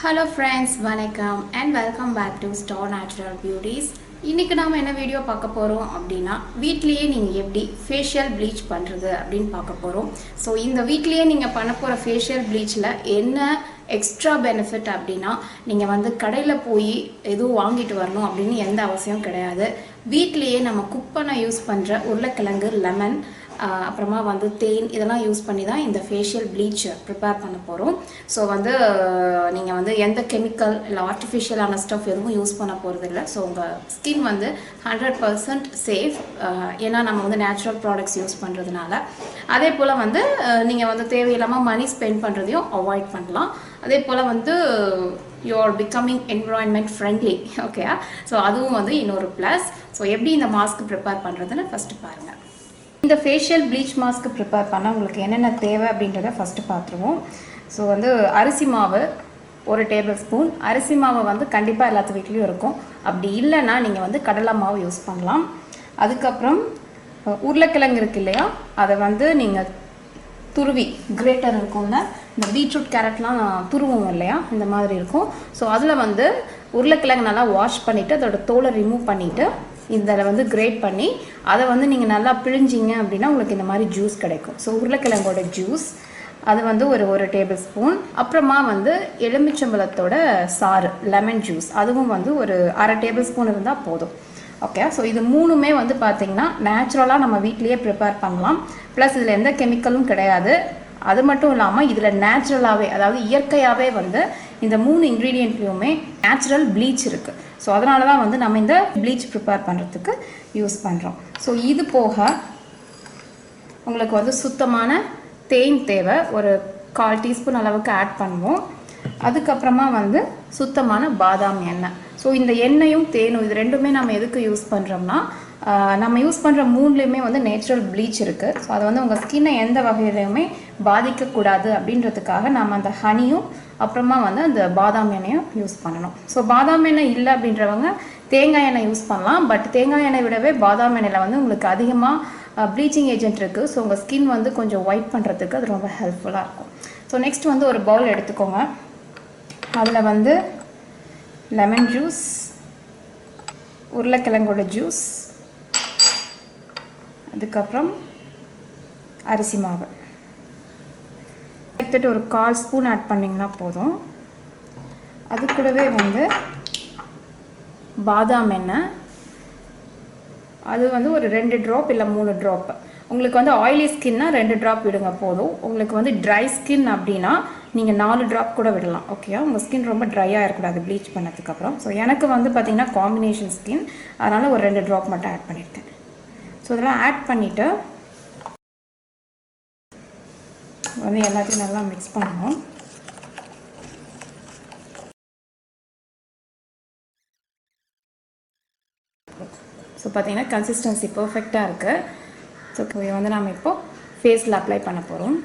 Hello friends, வணக்கம் and welcome back to Star Natural Beauties. இன்னைக்கு நாம என்ன வீடியோ பார்க்க போறோம் அப்படினா வீட்லயே நீங்க எப்படி ஃபேஷியல் ப்ளீச் பண்றது அப்படினு பார்க்க போறோம். சோ இந்த வீட்லயே நீங்க பண்ண போற ஃபேஷியல் ப்ளீச்ல என்ன எக்ஸ்ட்ரா பெனிஃபிட் அப்படினா நீங்க வந்து கடையில போய் எதுவும் வாங்கிட்டு வரணும் அப்படினு எந்த அவசியம் கிடையாது. வீட்லயே நம்ம குக் பண்ண யூஸ் பண்ற உருளைக்கிழங்கு, லெமன் அப்புறமா வந்து தேன் இதெல்லாம் யூஸ் பண்ணி தான் இந்த ஃபேஷியல் ப்ளீச் ப்ரிப்பேர் பண்ண போகிறோம். ஸோ வந்து நீங்கள் வந்து எந்த கெமிக்கல் இல்லை ஆர்டிஃபிஷியலான ஸ்டஃப் எதுவும் யூஸ் பண்ண போகிறது இல்லை. ஸோ உங்கள் ஸ்கின் வந்து 100% சேஃப். ஏன்னா நம்ம வந்து நேச்சுரல் ப்ராடக்ட்ஸ் யூஸ் பண்ணுறதுனால. அதே போல் வந்து நீங்கள் வந்து தேவையில்லாமல் மணி ஸ்பெண்ட் பண்ணுறதையும் அவாய்ட் பண்ணலாம். அதே போல் வந்து you are becoming environment friendly. Okay, so அதுவும் வந்து இன்னொரு ப்ளஸ். ஸோ எப்படி இந்த மாஸ்க் ப்ரிப்பேர் பண்ணுறதுன்னு ஃபஸ்ட்டு பாருங்கள். இந்த ஃபேஷியல் ப்ளீச் மாஸ்க் ப்ரிப்பேர் பண்ணால் உங்களுக்கு என்னென்ன தேவை அப்படின்றத ஃபஸ்ட்டு பார்த்துருவோம். ஸோ வந்து அரிசி மாவு 1 டேபிள் ஸ்பூன். அரிசி மாவு வந்து கண்டிப்பாக எல்லாத்து வீட்லேயும் இருக்கும். அப்படி இல்லைன்னா நீங்கள் வந்து கடலை மாவு யூஸ் பண்ணலாம். அதுக்கப்புறம் உருளைக்கிழங்கு இருக்கு இல்லையா, அதை வந்து நீங்கள் துருவி கிரேட்டர் இருக்கும்ல, இந்த பீட்ரூட் கேரட்லாம் துருவும் இல்லையா, இந்த மாதிரி இருக்கும். ஸோ அதில் வந்து உருளைக்கிழங்கு நல்லா வாஷ் பண்ணிவிட்டு அதோட தோலை ரிமூவ் பண்ணிவிட்டு இதில் வந்து கிரேட் பண்ணி அதை வந்து நீங்கள் நல்லா பிழிஞ்சிங்க அப்படின்னா உங்களுக்கு இந்த மாதிரி ஜூஸ் கிடைக்கும். ஸோ உருளைக்கிழங்கோட ஜூஸ் அது வந்து ஒரு டேபிள் ஸ்பூன். அப்புறமா வந்து எலுமிச்சம்பழத்தோட சாறு, லெமன் ஜூஸ், அதுவும் வந்து ஒரு 1/2 டேபிள் ஸ்பூன் இருந்தால் போதும். ஓகே, ஸோ இது மூணுமே வந்து பார்த்திங்கன்னா நேச்சுரலாக நம்ம வீட்லேயே ப்ரிப்பேர் பண்ணலாம். ப்ளஸ் இதில் எந்த கெமிக்கலும் கிடையாது. அது மட்டும் இல்லாமல் இதில் நேச்சுரலாகவே, அதாவது இயற்கையாகவே வந்து இந்த 3 இன்க்ரீடியண்ட்லேயுமே நேச்சுரல் ப்ளீச் இருக்குது. ஸோ அதனால தான் வந்து நம்ம இந்த ப்ளீச் ப்ரிப்பேர் பண்ணுறதுக்கு யூஸ் பண்ணுறோம். ஸோ இது போக உங்களுக்கு வந்து சுத்தமான தேன் தேவை, ஒரு 1/4 டீஸ்பூன் அளவுக்கு ஆட் பண்ணுவோம். அதுக்கப்புறமா வந்து சுத்தமான பாதாம் எண்ணெய். ஸோ இந்த எண்ணெயும் தேனும் இது ரெண்டுமே நம்ம எதுக்கு யூஸ் பண்ணுறோம்னா, நம்ம யூஸ் பண்ணுற 3லேயுமே வந்து நேச்சுரல் ப்ளீச் இருக்குது. ஸோ அதை வந்து உங்கள் ஸ்கின்னை எந்த வகையிலையுமே பாதிக்கக்கூடாது அப்படின்றதுக்காக நம்ம அந்த ஹனியும் அப்புறமா வந்து அந்த பாதாம் எண்ணெயும் யூஸ் பண்ணணும். ஸோ பாதாம் எண்ணெய் இல்லை அப்படின்றவங்க தேங்காய் எண்ணெய் யூஸ் பண்ணலாம். பட் தேங்காய் எண்ணெய் விடவே பாதாம் எண்ணெயில் வந்து உங்களுக்கு அதிகமாக ப்ளீச்சிங் ஏஜென்ட் இருக்குது. ஸோ உங்கள் ஸ்கின் வந்து கொஞ்சம் ஒயிட் பண்ணுறதுக்கு அது ரொம்ப ஹெல்ப்ஃபுல்லாக இருக்கும். ஸோ நெக்ஸ்ட் வந்து ஒரு பவுல் எடுத்துக்கோங்க. அதில் வந்து லெமன் ஜூஸ், உருளைக்கிழங்கோட ஜூஸ், அதுக்கப்புறம் அரிசி மாவு எடுத்துகிட்டு ஒரு 1/4 ஸ்பூன் ஆட் பண்ணிங்கன்னா போதும். அது கூடவே வந்து பாதாம் எண்ணெய், அது வந்து ஒரு 2 ட்ராப் இல்லை 3 ட்ராப். உங்களுக்கு வந்து ஆயிலி ஸ்கின்னா 2 ட்ராப் விடுங்க போதும். உங்களுக்கு வந்து ட்ரை ஸ்கின் அப்படின்னா நீங்கள் 4 ட்ராப் கூட விடலாம். ஓகே, உங்கள் ஸ்கின் ரொம்ப ட்ரையாக இருக்கக்கூடாது ப்ளீச் பண்ணதுக்கப்புறம். ஸோ எனக்கு வந்து பார்த்திங்கன்னா காம்பினேஷன் ஸ்கின், அதனால் ஒரு 2 ட்ராப் மட்டும் ஆட் பண்ணியிருக்கேன். ஸோ இதெல்லாம் ஆட் பண்ணிவிட்டு வந்து எல்லாத்தையும் நல்லா மிக்ஸ் பண்ணணும். ஸோ பார்த்திங்கன்னா கன்சிஸ்டன்சி பர்ஃபெக்டாக இருக்குது. ஸோ இதை வந்து நம்ம இப்போது ஃபேஸில் அப்ளை பண்ண போகிறோம்.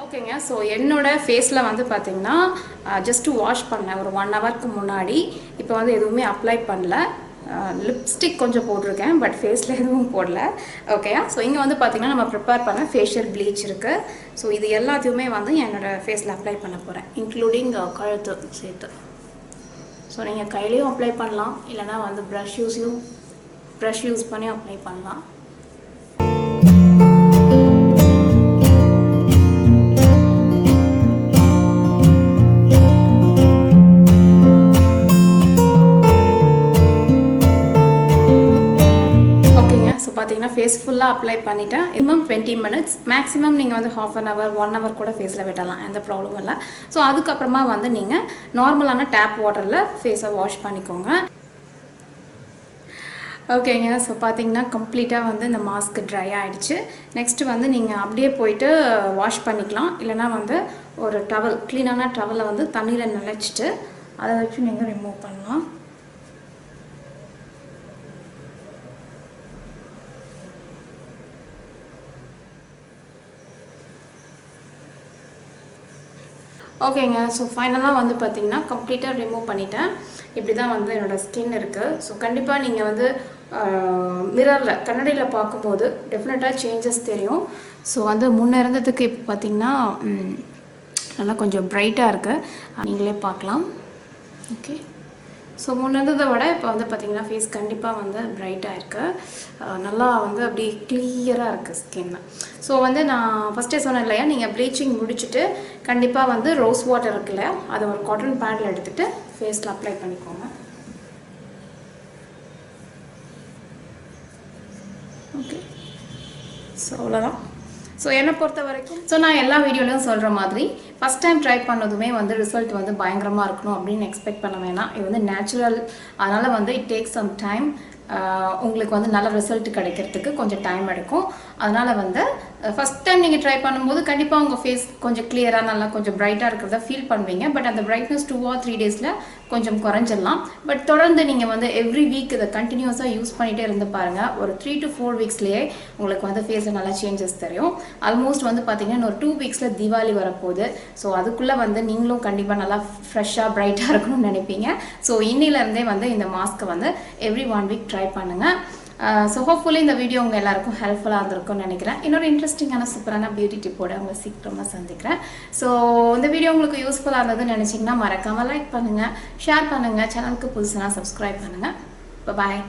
ஓகேங்க, ஸோ என்னோடய ஃபேஸில் வந்து பார்த்திங்கன்னா ஜஸ்ட்டு வாஷ் பண்ணேன் ஒரு 1 ஹவருக்கு முன்னாடி. இப்போ வந்து எதுவுமே அப்ளை பண்ணல. லிப்ஸ்டிக் கொஞ்சம் போட்டிருக்கேன், பட் ஃபேஸில் எதுவும் போடல. ஓகே, ஸோ இங்கே வந்து பார்த்திங்கன்னா நம்ம ப்ரிப்பேர் பண்ண ஃபேஷியல் ப்ளீச் இருக்குது. ஸோ இது எல்லாத்தையுமே வந்து என்னோடய ஃபேஸில் அப்ளை பண்ண போகிறேன், இன்க்ளூடிங் கழுத்து சேர்த்து. ஸோ நீங்கள் கையிலையும் அப்ளை பண்ணலாம், இல்லைனா வந்து ப்ரஷ் யூஸ் பண்ணி அப்ளை பண்ணலாம். பார்த்தீங்கன்னா ஃபேஸ் ஃபுல்லாக அப்ளை பண்ணிவிட்டேன். மினிமம் 20 மினிட்ஸ், மேக்ஸிமம் நீங்கள் வந்து 1/2 ஹவர் 1 ஹவர் கூட ஃபேஸில் விடலாம், எந்த ப்ராப்ளமும் இல்லை. ஸோ அதுக்கப்புறமா வந்து நீங்கள் நார்மலான டேப் வாட்டரில் ஃபேஸை வாஷ் பண்ணிக்கோங்க. ஓகேங்க, ஸோ பார்த்தீங்கன்னா கம்ப்ளீட்டாக வந்து இந்த மாஸ்க் ட்ரை ஆகிடுச்சு. நெக்ஸ்ட்டு வந்து நீங்கள் அப்படியே போயிட்டு வாஷ் பண்ணிக்கலாம், இல்லைனா வந்து ஒரு டவல், க்ளீனான டவலை வந்து தண்ணியில் நினச்சிட்டு அதை வச்சு நீங்கள் ரிமூவ் பண்ணலாம். ஓகேங்க, ஸோ ஃபைனலாக வந்து பார்த்திங்கன்னா கம்ப்ளீட்டாக ரிமூவ் பண்ணிட்டேன். இப்படி தான் வந்து என்னோடய ஸ்கின் இருக்குது. ஸோ கண்டிப்பாக நீங்கள் வந்து மிரரில், கண்ணாடியில் பார்க்கும்போது டெஃபினட்டாக சேஞ்சஸ் தெரியும். ஸோ வந்து முன்னே இருந்ததுக்கு இப்போ பார்த்திங்கன்னா நல்லா கொஞ்சம் பிரைட்டாக இருக்குது, நீங்களே பார்க்கலாம். ஓகே, ஸோ முன்னதை விட இப்போ வந்து பார்த்திங்கன்னா ஃபேஸ் கண்டிப்பாக வந்து பிரைட்டாக இருக்குது, நல்லா வந்து அப்படி கிளியராக இருக்குது ஸ்கின். ஸோ வந்து நான் ஃபஸ்ட்டே சொன்னேன் இல்லையா, நீங்கள் ப்ளீச்சிங் முடிச்சுட்டு கண்டிப்பாக வந்து ரோஸ் வாட்டர் இருக்குல்ல, அதை ஒரு காட்டன் பேடில் எடுத்துகிட்டு ஃபேஸில் அப்ளை பண்ணிக்கோங்க. ஓகே, ஸோ அவ்வளோதான். ஸோ என்னை பொறுத்த வரைக்கும் நான் எல்லா வீடியோலையும் சொல்கிற மாதிரி ஃபஸ்ட் டைம் ட்ரை பண்ணதுமே வந்து ரிசல்ட் வந்து பயங்கரமாக இருக்கணும் அப்படின்னு எக்ஸ்பெக்ட் பண்ண வேணாம். இது வந்து நேச்சுரல், அதனால் வந்து இட் டேக்ஸ் சம் டைம். உங்களுக்கு வந்து நல்ல ரிசல்ட் கிடைக்கிறதுக்கு கொஞ்சம் டைம் எடுக்கும். அதனால் வந்து ஃபஸ்ட் டைம் நீங்கள் ட்ரை பண்ணும்போது கண்டிப்பாக உங்கள் ஃபேஸ் கொஞ்சம் கிளியராக நல்லா கொஞ்சம் பிரைட்டாக இருக்கிறத ஃபீல் பண்ணுவீங்க. பட் அந்த பிரைட்னஸ் 2 or 3 டேஸில் கொஞ்சம் குறைஞ்சிடலாம். பட் தொடர்ந்து நீங்கள் வந்து எவ்ரி வீக் இதை கண்டினியூஸாக யூஸ் பண்ணிகிட்டே இருந்து பாருங்கள். ஒரு 3 to 4 வீக்ஸ்லேயே உங்களுக்கு வந்து ஃபேஸில் நல்லா சேஞ்சஸ் தெரியும். ஆல்மோஸ்ட் வந்து பார்த்தீங்கன்னா ஒரு 2 வீக்ஸில் தீபாவளி வரப்போகுது. ஸோ அதுக்குள்ளே வந்து நீங்களும் கண்டிப்பாக நல்லா ஃப்ரெஷ்ஷாக பிரைட்டாக இருக்கணும்னு நினைப்பீங்க. ஸோ இன்னிலேருந்தே வந்து இந்த மாஸ்க்கை வந்து எவ்ரி 1 வீக் ட்ரை பண்ணுங்கள். ஸோ ஹோப்ஃபுல்லி இந்த வீடியோ உங்கள் எல்லாருக்கும் ஹெல்ப்ஃபுல்லாக இருந்திருக்கும்னு நினைக்கிறேன். இன்னொரு இன்ட்ரெஸ்டிங்கான சூப்பரான பியூட்டி டிப்போட உங்களை சீக்கிரமாக சந்திக்கிறேன். ஸோ இந்த வீடியோ உங்களுக்கு யூஸ்ஃபுல்லாக இருந்ததுன்னு நினச்சிங்கன்னா மறக்காமல் லைக் பண்ணுங்கள், ஷேர் பண்ணுங்கள், சேனலுக்கு புதுசுனா சப்ஸ்கிரைப் பண்ணுங்கள். பாய்.